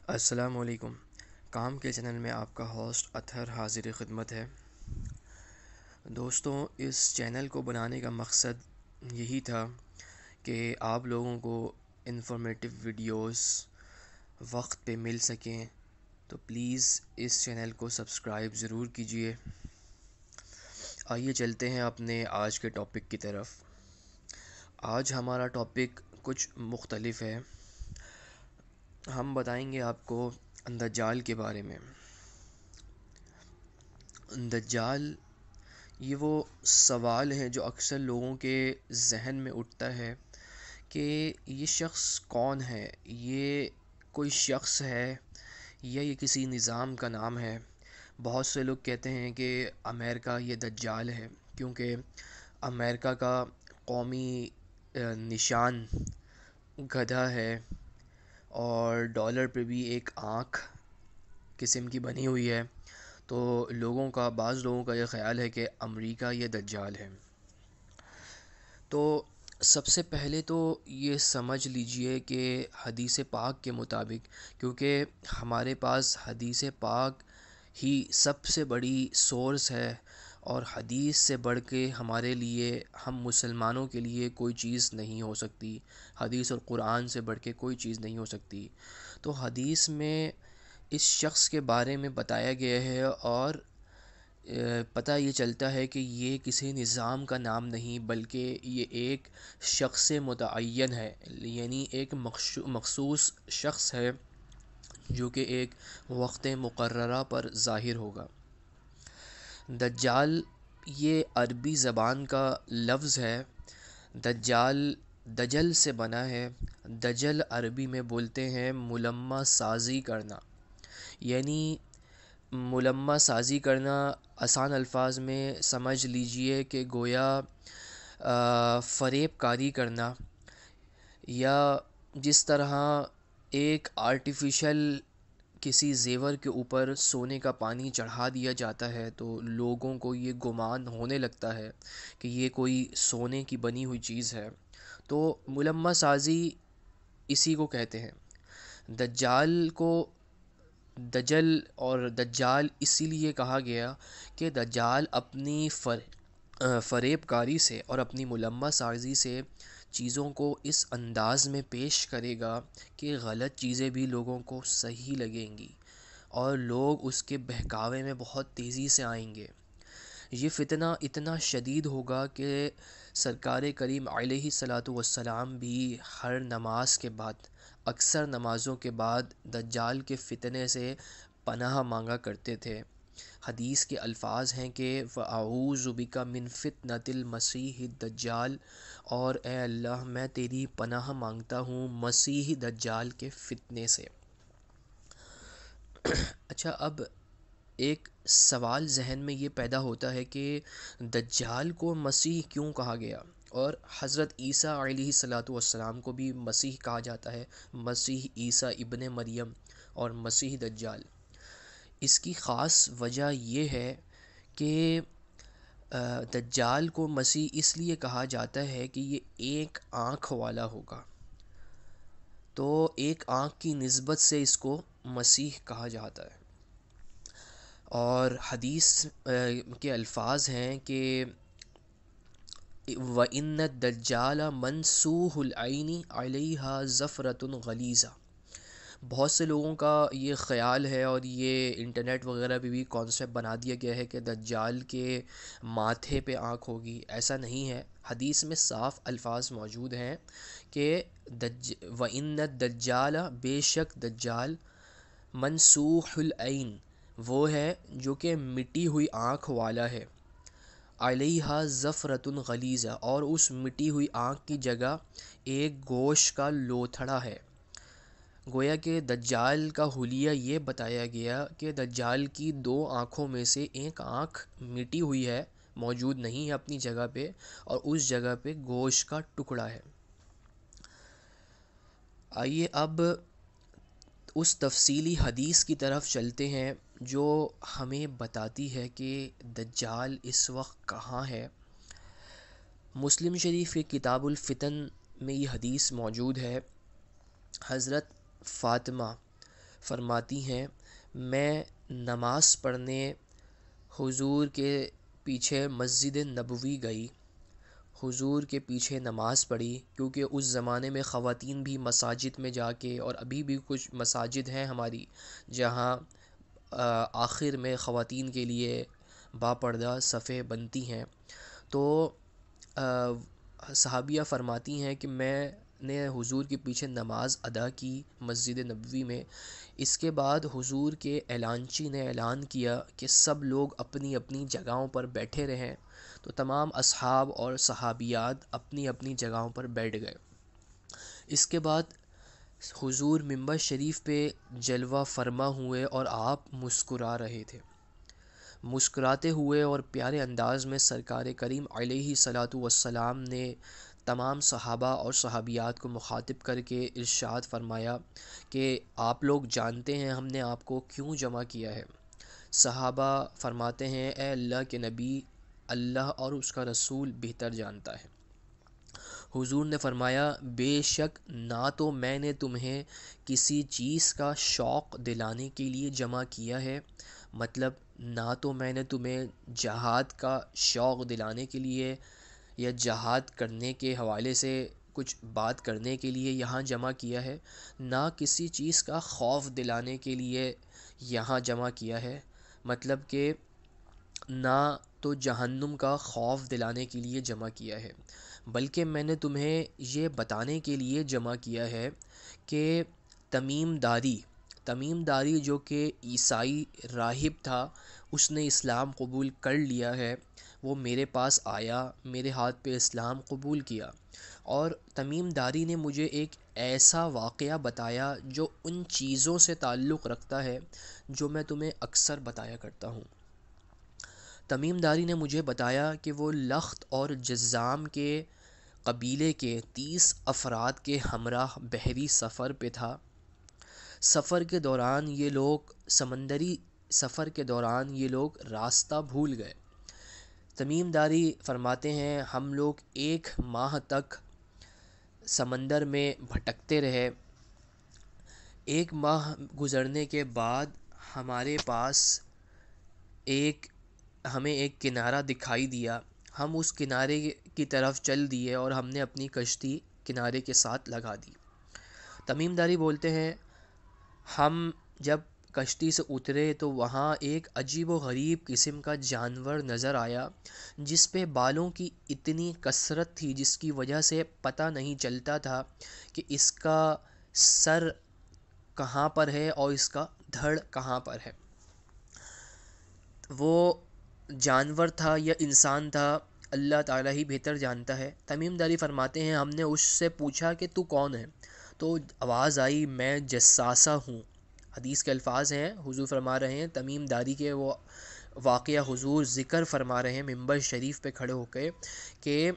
السلام علیکم۔ کام کے چینل میں آپ کا ہوسٹ اطہر حاضر خدمت ہے۔ دوستوں، اس چینل کو بنانے کا مقصد یہی تھا کہ آپ لوگوں کو انفارمیٹیو ویڈیوز وقت پہ مل سکیں، تو پلیز اس چینل کو سبسکرائب ضرور کیجیے۔ آئیے چلتے ہیں اپنے آج کے ٹاپک کی طرف۔ آج ہمارا ٹاپک کچھ مختلف ہے۔ ہم بتائیں گے آپ کو دجال کے بارے میں۔ دجال یہ وہ سوال ہے جو اکثر لوگوں کے ذہن میں اٹھتا ہے کہ یہ شخص کون ہے، یہ کوئی شخص ہے یا یہ کسی نظام کا نام ہے۔ بہت سے لوگ کہتے ہیں کہ امریکہ یہ دجال ہے، کیونکہ امریکہ کا قومی نشان گدھا ہے، اور ڈالر پہ بھی ایک آنکھ قسم کی بنی ہوئی ہے۔ تو بعض لوگوں کا یہ خیال ہے کہ امریکہ یہ دجال ہے۔ تو سب سے پہلے تو یہ سمجھ لیجئے کہ حدیث پاک کے مطابق، کیونکہ ہمارے پاس حدیث پاک ہی سب سے بڑی سورس ہے، اور حدیث سے بڑھ کے ہمارے لیے، ہم مسلمانوں کے لیے کوئی چیز نہیں ہو سکتی۔ حدیث اور قرآن سے بڑھ کے کوئی چیز نہیں ہو سکتی۔ تو حدیث میں اس شخص کے بارے میں بتایا گیا ہے، اور پتہ یہ چلتا ہے کہ یہ کسی نظام کا نام نہیں، بلکہ یہ ایک شخص متعین ہے، یعنی ایک مخصوص شخص ہے جو کہ ایک وقت مقررہ پر ظاہر ہوگا۔ دجال یہ عربی زبان کا لفظ ہے۔ دجال دجل سے بنا ہے۔ دجل عربی میں بولتے ہیں ملمہ سازی کرنا، یعنی ملمہ سازی کرنا آسان الفاظ میں سمجھ لیجئے کہ گویا فریب کاری کرنا، یا جس طرح ایک آرٹیفیشل کسی زیور کے اوپر سونے کا پانی چڑھا دیا جاتا ہے تو لوگوں کو یہ گمان ہونے لگتا ہے کہ یہ کوئی سونے کی بنی ہوئی چیز ہے، تو ملمہ سازی اسی کو کہتے ہیں۔ دجال کو دجل اور دجال اسی لیے کہا گیا کہ دجال اپنی فریب کاری سے اور اپنی ملمہ سازی سے چیزوں کو اس انداز میں پیش کرے گا کہ غلط چیزیں بھی لوگوں کو صحیح لگیں گی، اور لوگ اس کے بہکاوے میں بہت تیزی سے آئیں گے۔ یہ فتنہ اتنا شدید ہوگا کہ سرکار کریم علیہ الصلاۃ والسلام بھی ہر نماز کے بعد، اکثر نمازوں کے بعد دجال کے فتنے سے پناہ مانگا کرتے تھے۔ حدیث کے الفاظ ہیں کہ وَأَعُوذُ بِكَ مِن فِتْنَةِ الْمَسِيحِ الدَّجَّالِ، اور اے اللہ میں تیری پناہ مانگتا ہوں مسیح دجال کے فتنے سے۔ اچھا، اب ایک سوال ذہن میں یہ پیدا ہوتا ہے کہ دجال کو مسیح کیوں کہا گیا، اور حضرت عیسیٰ علیہ الصلاۃ والسلام کو بھی مسیح کہا جاتا ہے، مسیح عیسیٰ ابن مریم اور مسیح دجال۔ اس کی خاص وجہ یہ ہے کہ دجال کو مسیح اس لیے کہا جاتا ہے کہ یہ ایک آنکھ والا ہوگا، تو ایک آنکھ کی نسبت سے اس کو مسیح کہا جاتا ہے۔ اور حدیث کے الفاظ ہیں کہ وَإِنَّ الدَّجَّالَ مَنْسُوحُ الْعَيْنِ عَلَيْهَا زَفْرَةٌ غَلِيظَةٌ۔ بہت سے لوگوں کا یہ خیال ہے، اور یہ انٹرنیٹ وغیرہ پہ بھی کانسیپٹ بنا دیا گیا ہے کہ دجال کے ماتھے پہ آنکھ ہوگی۔ ایسا نہیں ہے، حدیث میں صاف الفاظ موجود ہیں کہ وَإِنَّ الدَّجَّالَ، بے شک دجال، منسوح العین، وہ ہے جو کہ مٹی ہوئی آنکھ والا ہے، علیہا زفرۃ غلیظہ، اور اس مٹی ہوئی آنکھ کی جگہ ایک گوشت کا لوتھڑا ہے۔ گویا کہ دجال کا حلیہ یہ بتایا گیا کہ دجال کی دو آنکھوں میں سے ایک آنکھ مٹی ہوئی ہے، موجود نہیں ہے اپنی جگہ پہ، اور اس جگہ پہ گوشت کا ٹکڑا ہے۔ آئیے اب اس تفصیلی حدیث کی طرف چلتے ہیں جو ہمیں بتاتی ہے کہ دجال اس وقت کہاں ہے۔ مسلم شریف کے کتاب الفتن میں یہ حدیث موجود ہے۔ حضرت فرماتی ہیں میں نماز پڑھنے حضور کے پیچھے مسجد نبوی گئی، حضور کے پیچھے نماز پڑھی، کیونکہ اس زمانے میں خواتین بھی مساجد میں جا کے، اور ابھی بھی کچھ مساجد ہیں ہماری جہاں آخر میں خواتین کے لیے باپردہ صفیں بنتی ہیں. تو صحابیہ فرماتی ہیں کہ میں نے حضور کے پیچھے نماز ادا کی مسجد نبوی میں. اس کے بعد حضور کے اعلانچی نے اعلان کیا کہ سب لوگ اپنی اپنی جگہوں پر بیٹھے رہیں، تو تمام اصحاب اور صحابیات اپنی اپنی جگہوں پر بیٹھ گئے. اس کے بعد حضور منبر شریف پہ جلوہ فرما ہوئے اور آپ مسکرا رہے تھے. مسکراتے ہوئے اور پیارے انداز میں سرکار کریم علیہ الصلاۃ والسلام نے تمام صحابہ اور صحابیات کو مخاطب کر کے ارشاد فرمایا کہ آپ لوگ جانتے ہیں ہم نے آپ کو کیوں جمع کیا ہے؟ صحابہ فرماتے ہیں اے اللہ کے نبی، اللہ اور اس کا رسول بہتر جانتا ہے. حضور نے فرمایا بے شک نہ تو میں نے تمہیں کسی چیز کا شوق دلانے کے لیے جمع کیا ہے، مطلب نہ تو میں نے تمہیں جہاد کا شوق دلانے کے لیے یا جہاد کرنے کے حوالے سے کچھ بات کرنے کے لیے یہاں جمع کیا ہے، نہ کسی چیز کا خوف دلانے کے لیے یہاں جمع کیا ہے، مطلب کہ نہ تو جہنم کا خوف دلانے کے لیے جمع کیا ہے، بلکہ میں نے تمہیں یہ بتانے کے لیے جمع کیا ہے کہ تمیم داری جو کہ عیسائی راہب تھا، اس نے اسلام قبول کر لیا ہے. وہ میرے پاس آیا، میرے ہاتھ پہ اسلام قبول کیا، اور تمیم داری نے مجھے ایک ایسا واقعہ بتایا جو ان چیزوں سے تعلق رکھتا ہے جو میں تمہیں اکثر بتایا کرتا ہوں. تمیم داری نے مجھے بتایا کہ وہ لخت اور جذام کے قبیلے کے 30 افراد کے ہمراہ بحری سفر پہ تھا. سمندری سفر کے دوران یہ لوگ راستہ بھول گئے. تمیم داری فرماتے ہیں ہم لوگ 1 ماہ تک سمندر میں بھٹکتے رہے. 1 ماہ گزرنے کے بعد ہمارے پاس ہمیں ایک کنارہ دکھائی دیا. ہم اس کنارے کی طرف چل دیے اور ہم نے اپنی کشتی کنارے کے ساتھ لگا دی. تمیم داری بولتے ہیں ہم جب کشتی سے اترے تو وہاں ایک عجیب و غریب قسم کا جانور نظر آیا جس پہ بالوں کی اتنی کثرت تھی جس کی وجہ سے پتہ نہیں چلتا تھا کہ اس کا سر کہاں پر ہے اور اس کا دھڑ کہاں پر ہے. وہ جانور تھا یا انسان تھا اللہ تعالیٰ ہی بہتر جانتا ہے. تمیم داری فرماتے ہیں ہم نے اس سے پوچھا کہ تو کون ہے؟ تو آواز آئی میں جساسہ ہوں. حدیث کے الفاظ ہیں، حضور فرما رہے ہیں تمیم داری کے وہ واقعہ حضور ذکر فرما رہے ہیں منبر شریف پہ کھڑے ہو کے کہ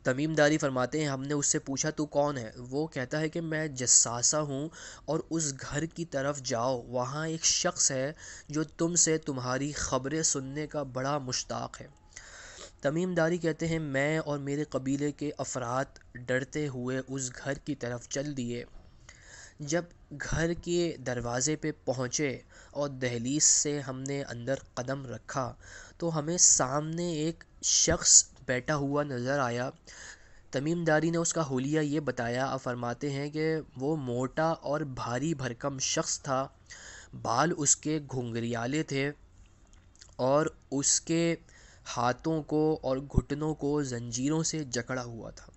تمیم داری فرماتے ہیں ہم نے اس سے پوچھا تو کون ہے؟ وہ کہتا ہے کہ میں جساسہ ہوں اور اس گھر کی طرف جاؤ، وہاں ایک شخص ہے جو تم سے تمہاری خبریں سننے کا بڑا مشتاق ہے. تمیم داری کہتے ہیں میں اور میرے قبیلے کے افراد ڈرتے ہوئے اس گھر کی طرف چل دیے. جب گھر کے دروازے پہ پہنچے اور دہلیز سے ہم نے اندر قدم رکھا تو ہمیں سامنے ایک شخص بیٹھا ہوا نظر آیا. تمیم داری نے اس کا حلیہ یہ بتایا، آپ فرماتے ہیں کہ وہ موٹا اور بھاری بھرکم شخص تھا، بال اس کے گھنگریالے تھے اور اس کے ہاتھوں کو اور گھٹنوں کو زنجیروں سے جکڑا ہوا تھا.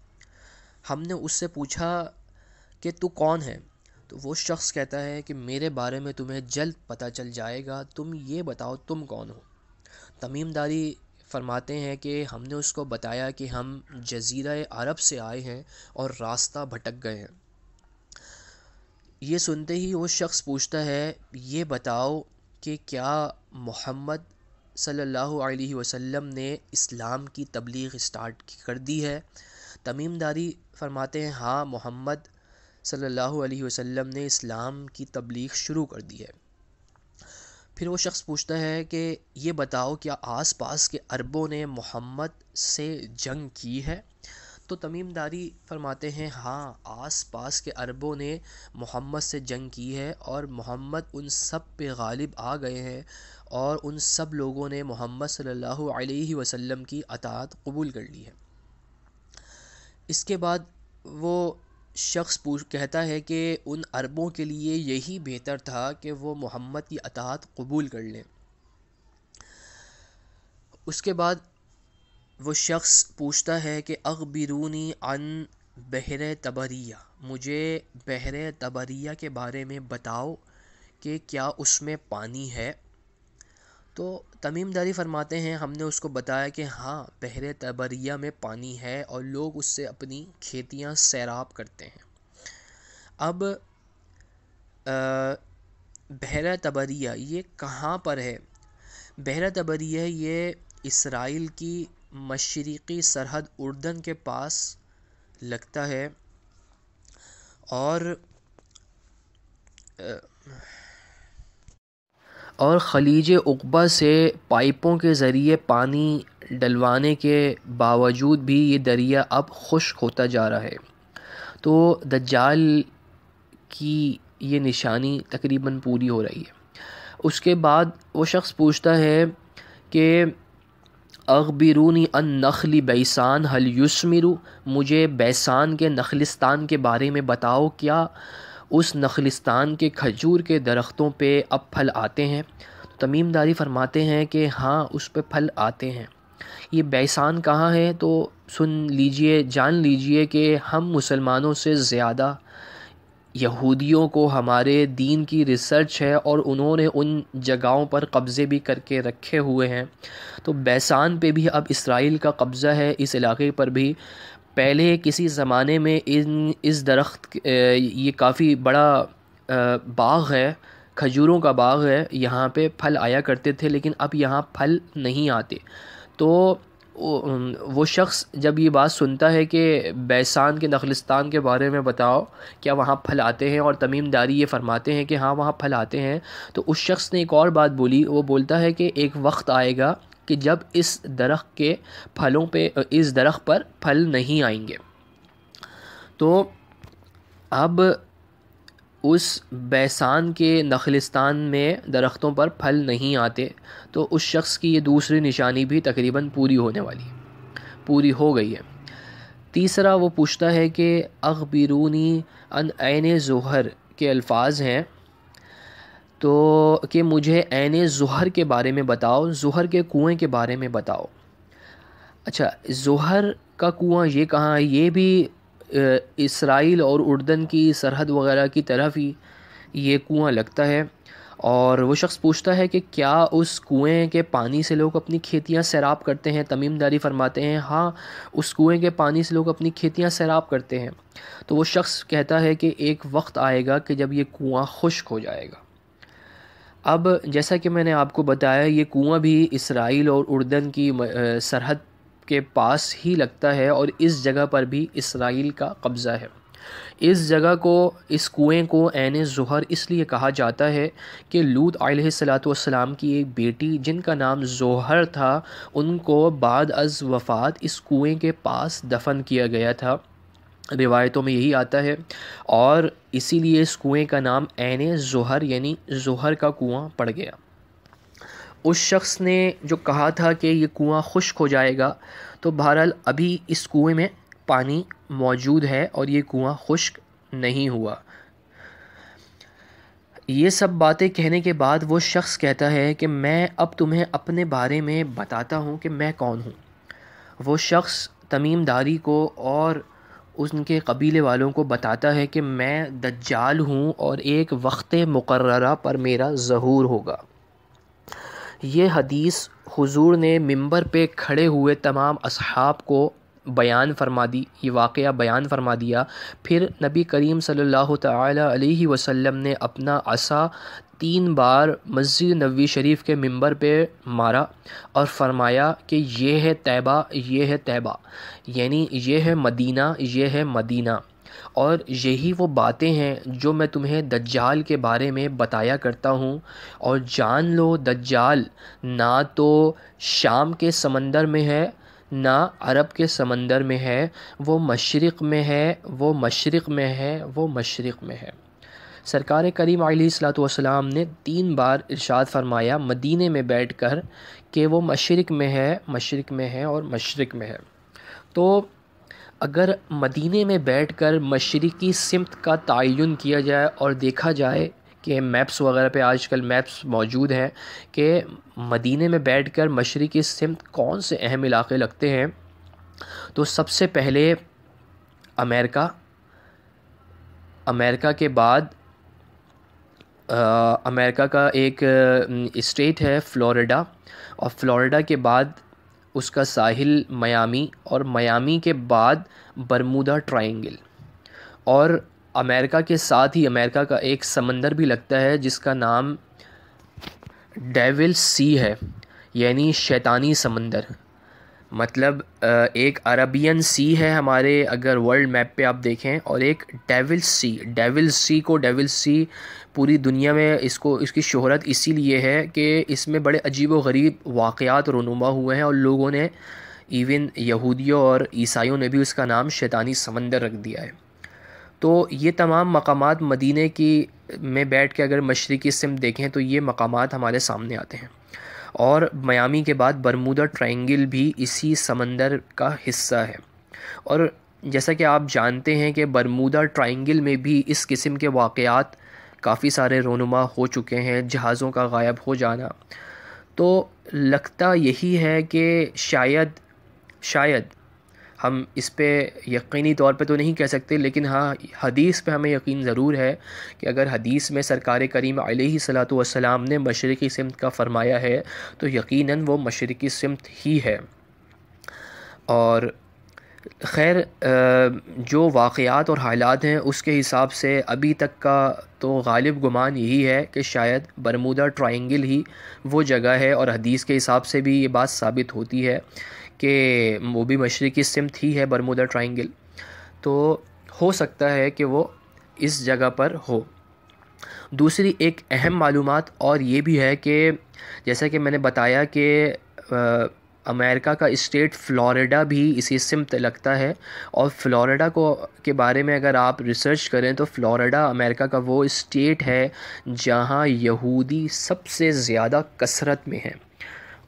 ہم نے اس سے پوچھا کہ تو کون ہے؟ تو وہ شخص کہتا ہے کہ میرے بارے میں تمہیں جلد پتہ چل جائے گا، تم یہ بتاؤ تم کون ہو؟ تمیم داری فرماتے ہیں کہ ہم نے اس کو بتایا کہ ہم جزیرہ عرب سے آئے ہیں اور راستہ بھٹک گئے ہیں. یہ سنتے ہی وہ شخص پوچھتا ہے یہ بتاؤ کہ کیا محمد صلی اللہ علیہ وسلم نے اسلام کی تبلیغ اسٹارٹ کر دی ہے؟ تمیم داری فرماتے ہیں ہاں، محمد صلی اللہ علیہ وسلم نے اسلام کی تبلیغ شروع کر دی ہے. پھر وہ شخص پوچھتا ہے کہ یہ بتاؤ کیا آس پاس کے عربوں نے محمد سے جنگ کی ہے؟ تو تمیم داری فرماتے ہیں ہاں، آس پاس کے عربوں نے محمد سے جنگ کی ہے اور محمد ان سب پہ غالب آ گئے ہیں، اور ان سب لوگوں نے محمد صلی اللہ علیہ وسلم کی اطاعت قبول کر لی ہے۔ اس کے بعد وہ شخص کہتا ہے کہ ان عربوں کے لیے یہی بہتر تھا کہ وہ محمد کی اطاعت قبول کر لیں۔ اس کے بعد وہ شخص پوچھتا ہے کہ اخبرونی عن بحر طبریہ، مجھے بحر طبریہ کے بارے میں بتاؤ کہ کیا اس میں پانی ہے؟ تو تمیم داری فرماتے ہیں ہم نے اس کو بتایا کہ ہاں، بحر طبریہ میں پانی ہے اور لوگ اس سے اپنی کھیتیاں سیراب کرتے ہیں۔ اب بحر طبریہ یہ کہاں پر ہے؟ بحر طبریہ یہ اسرائیل کی مشرقی سرحد اردن کے پاس لگتا ہے، اور خلیج عقبہ سے پائپوں کے ذریعے پانی ڈلوانے کے باوجود بھی یہ دریا اب خشک ہوتا جا رہا ہے۔ تو دجال کی یہ نشانی تقریباً پوری ہو رہی ہے۔ اس کے بعد وہ شخص پوچھتا ہے کہ اخبرونی عن نخل بیسان هل یثمر، مجھے بیسان کے نخلستان کے بارے میں بتاؤ، کیا اس نخلستان کے کھجور کے درختوں پہ اب پھل آتے ہیں؟ تمیم داری فرماتے ہیں کہ ہاں، اس پہ پھل آتے ہیں۔ یہ بیسان کہاں ہے؟ تو سن لیجئے، جان لیجئے کہ ہم مسلمانوں سے زیادہ یہودیوں کو ہمارے دین کی ریسرچ ہے اور انہوں نے ان جگہوں پر قبضے بھی کر کے رکھے ہوئے ہیں۔ تو بیسان پہ بھی اب اسرائیل کا قبضہ ہے، اس علاقے پر بھی۔ پہلے کسی زمانے میں اس درخت یہ کافی بڑا باغ ہے، کھجوروں کا باغ ہے، یہاں پہ پھل آیا کرتے تھے، لیکن اب یہاں پھل نہیں آتے۔ تو وہ شخص جب یہ بات سنتا ہے کہ بیسان کے نخلستان کے بارے میں بتاؤ، کیا وہاں پھل آتے ہیں؟ اور تمیم داری یہ فرماتے ہیں کہ ہاں، وہاں پھل آتے ہیں۔ تو اس شخص نے ایک اور بات بولی، وہ بولتا ہے کہ ایک وقت آئے گا کہ جب اس درخت کے پھلوں پہ، اس درخت پر پھل نہیں آئیں گے۔ تو اب اس بیسان کے نخلستان میں درختوں پر پھل نہیں آتے، تو اس شخص کی یہ دوسری نشانی بھی تقریباً پوری پوری ہو گئی ہے۔ تیسرا وہ پوچھتا ہے کہ اخبرونی عن عین زہر کے الفاظ ہیں، تو کہ مجھے عین زہر کے بارے میں بتاؤ، زہر کے کنویں کے بارے میں بتاؤ۔ اچھا، زہر کا کنواں یہ کہاں ہے؟ یہ بھی اسرائیل اور اردن کی سرحد وغیرہ کی طرف ہی یہ کنواں لگتا ہے۔ اور وہ شخص پوچھتا ہے کہ کیا اس کنویں کے پانی سے لوگ اپنی کھیتیاں سیراب کرتے ہیں؟ تمیم داری فرماتے ہیں ہاں، اس کنویں کے پانی سے لوگ اپنی کھیتیاں سیراب کرتے ہیں۔ تو وہ شخص کہتا ہے کہ ایک وقت آئے گا کہ جب یہ کنواں خشک ہو جائے گا۔ اب جیسا کہ میں نے آپ کو بتایا، یہ کنواں بھی اسرائیل اور اردن کی سرحد کے پاس ہی لگتا ہے، اور اس جگہ پر بھی اسرائیل کا قبضہ ہے۔ اس جگہ کو، اس کنویں کو عین زہر اس لیے کہا جاتا ہے کہ لوط علیہ السلام کی ایک بیٹی جن کا نام زہر تھا، ان کو بعد از وفات اس کنویں کے پاس دفن کیا گیا تھا، روایتوں میں یہی آتا ہے، اور اسی لیے اس کنویں کا نام عین زہر یعنی زہر کا کنواں پڑ گیا۔ اس شخص نے جو کہا تھا کہ یہ کنواں خشک ہو جائے گا، تو بہرحال ابھی اس کنویں میں پانی موجود ہے اور یہ کنواں خشک نہیں ہوا۔ یہ سب باتیں کہنے کے بعد وہ شخص کہتا ہے کہ میں اب تمہیں اپنے بارے میں بتاتا ہوں کہ میں کون ہوں۔ وہ شخص تمیم داری کو اور ان کے قبیلے والوں کو بتاتا ہے کہ میں دجال ہوں اور ایک وقت مقررہ پر میرا ظہور ہوگا۔ یہ حدیث حضور نے منبر پہ کھڑے ہوئے تمام اصحاب کو بیان فرما دی، یہ واقعہ بیان فرما دیا۔ پھر نبی کریم صلی اللہ تعالی علیہ وسلم نے اپنا عصا 3 بار مسجد نبوی شریف کے منبر پہ مارا اور فرمایا کہ یہ ہے طیبہ، یہ ہے طیبہ، یعنی یہ ہے مدینہ، یہ ہے مدینہ، اور یہی وہ باتیں ہیں جو میں تمہیں دجال کے بارے میں بتایا کرتا ہوں، اور جان لو دجال نہ تو شام کے سمندر میں ہے، نہ عرب کے سمندر میں ہے، وہ مشرق میں ہے، وہ مشرق میں ہے، وہ مشرق میں ہے۔ سرکار کریم علیہ الصلوۃ والسلام نے 3 بار ارشاد فرمایا مدینے میں بیٹھ کر کہ وہ مشرق میں ہے، مشرق میں ہے اور مشرق میں ہے۔ تو اگر مدینے میں بیٹھ کر مشرقی سمت کا تعین کیا جائے اور دیکھا جائے کہ میپس وغیرہ پہ آج کل میپس موجود ہیں کہ مدینے میں بیٹھ کر مشرقی سمت کون سے اہم علاقے لگتے ہیں، تو سب سے پہلے امریکہ کے بعد امریکہ کا ایک اسٹیٹ ہے فلوریڈا، اور فلوریڈا کے بعد اس کا ساحل میامی، اور میامی کے بعد برمودا ٹرائنگل، اور امریکہ کے ساتھ ہی امریکہ کا ایک سمندر بھی لگتا ہے جس کا نام ڈیول سی ہے، یعنی شیطانی سمندر۔ مطلب ایک عربین سی ہے ہمارے اگر ورلڈ میپ پہ آپ دیکھیں، اور ایک ڈیول سی پوری دنیا میں اس کی شہرت اسی لیے ہے کہ اس میں بڑے عجیب و غریب واقعات رونما ہوئے ہیں، اور لوگوں نے ایون یہودیوں اور عیسائیوں نے بھی اس کا نام شیطانی سمندر رکھ دیا ہے۔ تو یہ تمام مقامات مدینے کی میں بیٹھ کے اگر مشرقی سمت دیکھیں تو یہ مقامات ہمارے سامنے آتے ہیں، اور میامی کے بعد برمودا ٹرائنگل بھی اسی سمندر کا حصہ ہے۔ اور جیسا کہ آپ جانتے ہیں کہ برمودا ٹرائنگل میں بھی اس قسم کے واقعات کافی سارے رونما ہو چکے ہیں، جہازوں کا غائب ہو جانا۔ تو لگتا یہی ہے کہ شاید ہم اس پہ یقینی طور پہ تو نہیں کہہ سکتے، لیکن ہاں حدیث پہ ہمیں یقین ضرور ہے کہ اگر حدیث میں سرکار کریم علیہ الصلوۃ والسلام نے مشرقی سمت کا فرمایا ہے تو یقیناً وہ مشرقی سمت ہی ہے۔ اور خیر جو واقعات اور حالات ہیں اس کے حساب سے ابھی تک کا تو غالب گمان یہی ہے کہ شاید برمودا ٹرائنگل ہی وہ جگہ ہے، اور حدیث کے حساب سے بھی یہ بات ثابت ہوتی ہے کہ وہ بھی مشرقی سمت ہی ہے برمودا ٹرائنگل، تو ہو سکتا ہے کہ وہ اس جگہ پر ہو۔ دوسری ایک اہم معلومات اور یہ بھی ہے کہ جیسا کہ میں نے بتایا کہ امریکہ کا اسٹیٹ فلوریڈا بھی اسی سمت لگتا ہے، اور فلوریڈا کے بارے میں اگر آپ ریسرچ کریں تو فلوریڈا امریکہ کا وہ اسٹیٹ ہے جہاں یہودی سب سے زیادہ کثرت میں ہیں،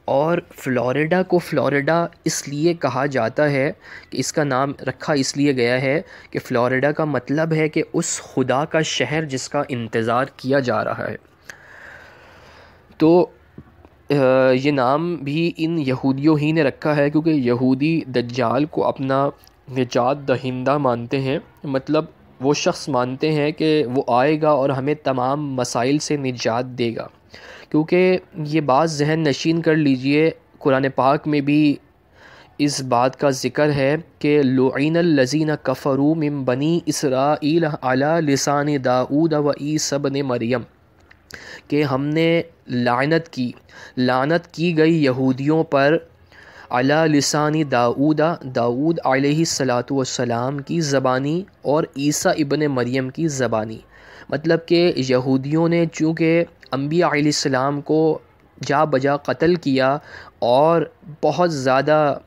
اور فلوریڈا کو فلوریڈا اس لیے کہا جاتا ہے کہ اس کا نام رکھا اس لیے گیا ہے کہ فلوریڈا کا مطلب ہے کہ اس خدا کا شہر جس کا انتظار کیا جا رہا ہے۔ تو یہ نام بھی ان یہودیوں ہی نے رکھا ہے کیونکہ یہودی دجال کو اپنا نجات دہندہ مانتے ہیں، مطلب وہ شخص مانتے ہیں کہ وہ آئے گا اور ہمیں تمام مسائل سے نجات دے گا۔ کیونکہ یہ بات ذہن نشین کر لیجئے، قرآن پاک میں بھی اس بات کا ذکر ہے کہ لعن الذین کفروا من بنی اسرائیل علی لسان داؤد و عیسی ابن مریم، کہ ہم نے لعنت کی گئی یہودیوں پر علی لسان داؤد علیہ الصلاۃ والسلام کی زبانی اور عیسیٰ ابن مریم کی زبانی۔ مطلب کہ یہودیوں نے چونکہ انبیاء علیہ السلام کو جا بجا قتل کیا اور بہت زیادہ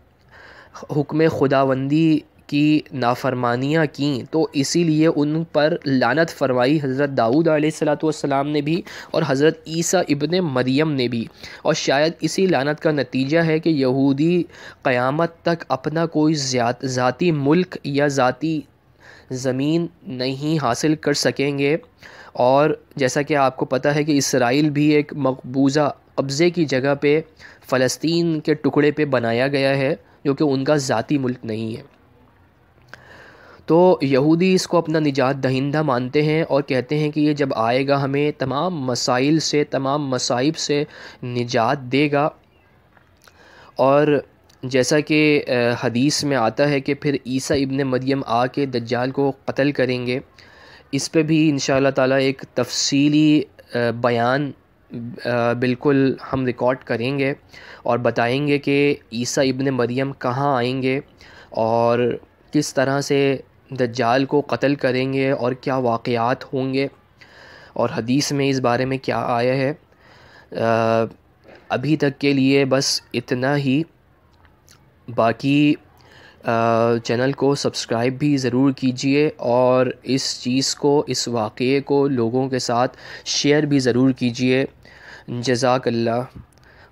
حکم خداوندی کی نافرمانیاں کیں، تو اسی لیے ان پر لعنت فرمائی حضرت داؤد علیہ الصلاۃ والسلام نے بھی اور حضرت عیسیٰ ابن مریم نے بھی، اور شاید اسی لعنت کا نتیجہ ہے کہ یہودی قیامت تک اپنا کوئی ذاتی ملک یا ذاتی زمین نہیں حاصل کر سکیں گے۔ اور جیسا کہ آپ کو پتہ ہے کہ اسرائیل بھی ایک مقبوضہ قبضے کی جگہ پہ فلسطین کے ٹکڑے پہ بنایا گیا ہے جو کہ ان کا ذاتی ملک نہیں ہے۔ تو یہودی اس کو اپنا نجات دہندہ مانتے ہیں اور کہتے ہیں کہ یہ جب آئے گا ہمیں تمام مسائل سے، تمام مصائب سے نجات دے گا۔ اور جیسا کہ حدیث میں آتا ہے کہ پھر عیسیٰ ابن مریم آ کے دجال کو قتل کریں گے۔ اس پہ بھی انشاءاللہ تعالیٰ ایک تفصیلی بیان بالکل ہم ریکارڈ کریں گے اور بتائیں گے کہ عیسیٰ ابن مریم کہاں آئیں گے اور کس طرح سے دجال کو قتل کریں گے اور کیا واقعات ہوں گے، اور حدیث میں اس بارے میں کیا آیا ہے۔ ابھی تک کے لیے بس اتنا ہی۔ باقی چینل کو سبسکرائب بھی ضرور کیجئے، اور اس چیز کو، اس واقعے کو لوگوں کے ساتھ شیئر بھی ضرور کیجئے۔ جزاک اللہ،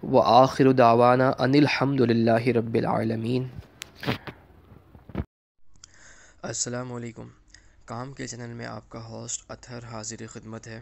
وآخر دعوانا ان الحمد للہ رب العالمین۔ السلام علیکم، کام کے چینل میں آپ کا ہوسٹ اطہر حاضر خدمت ہے۔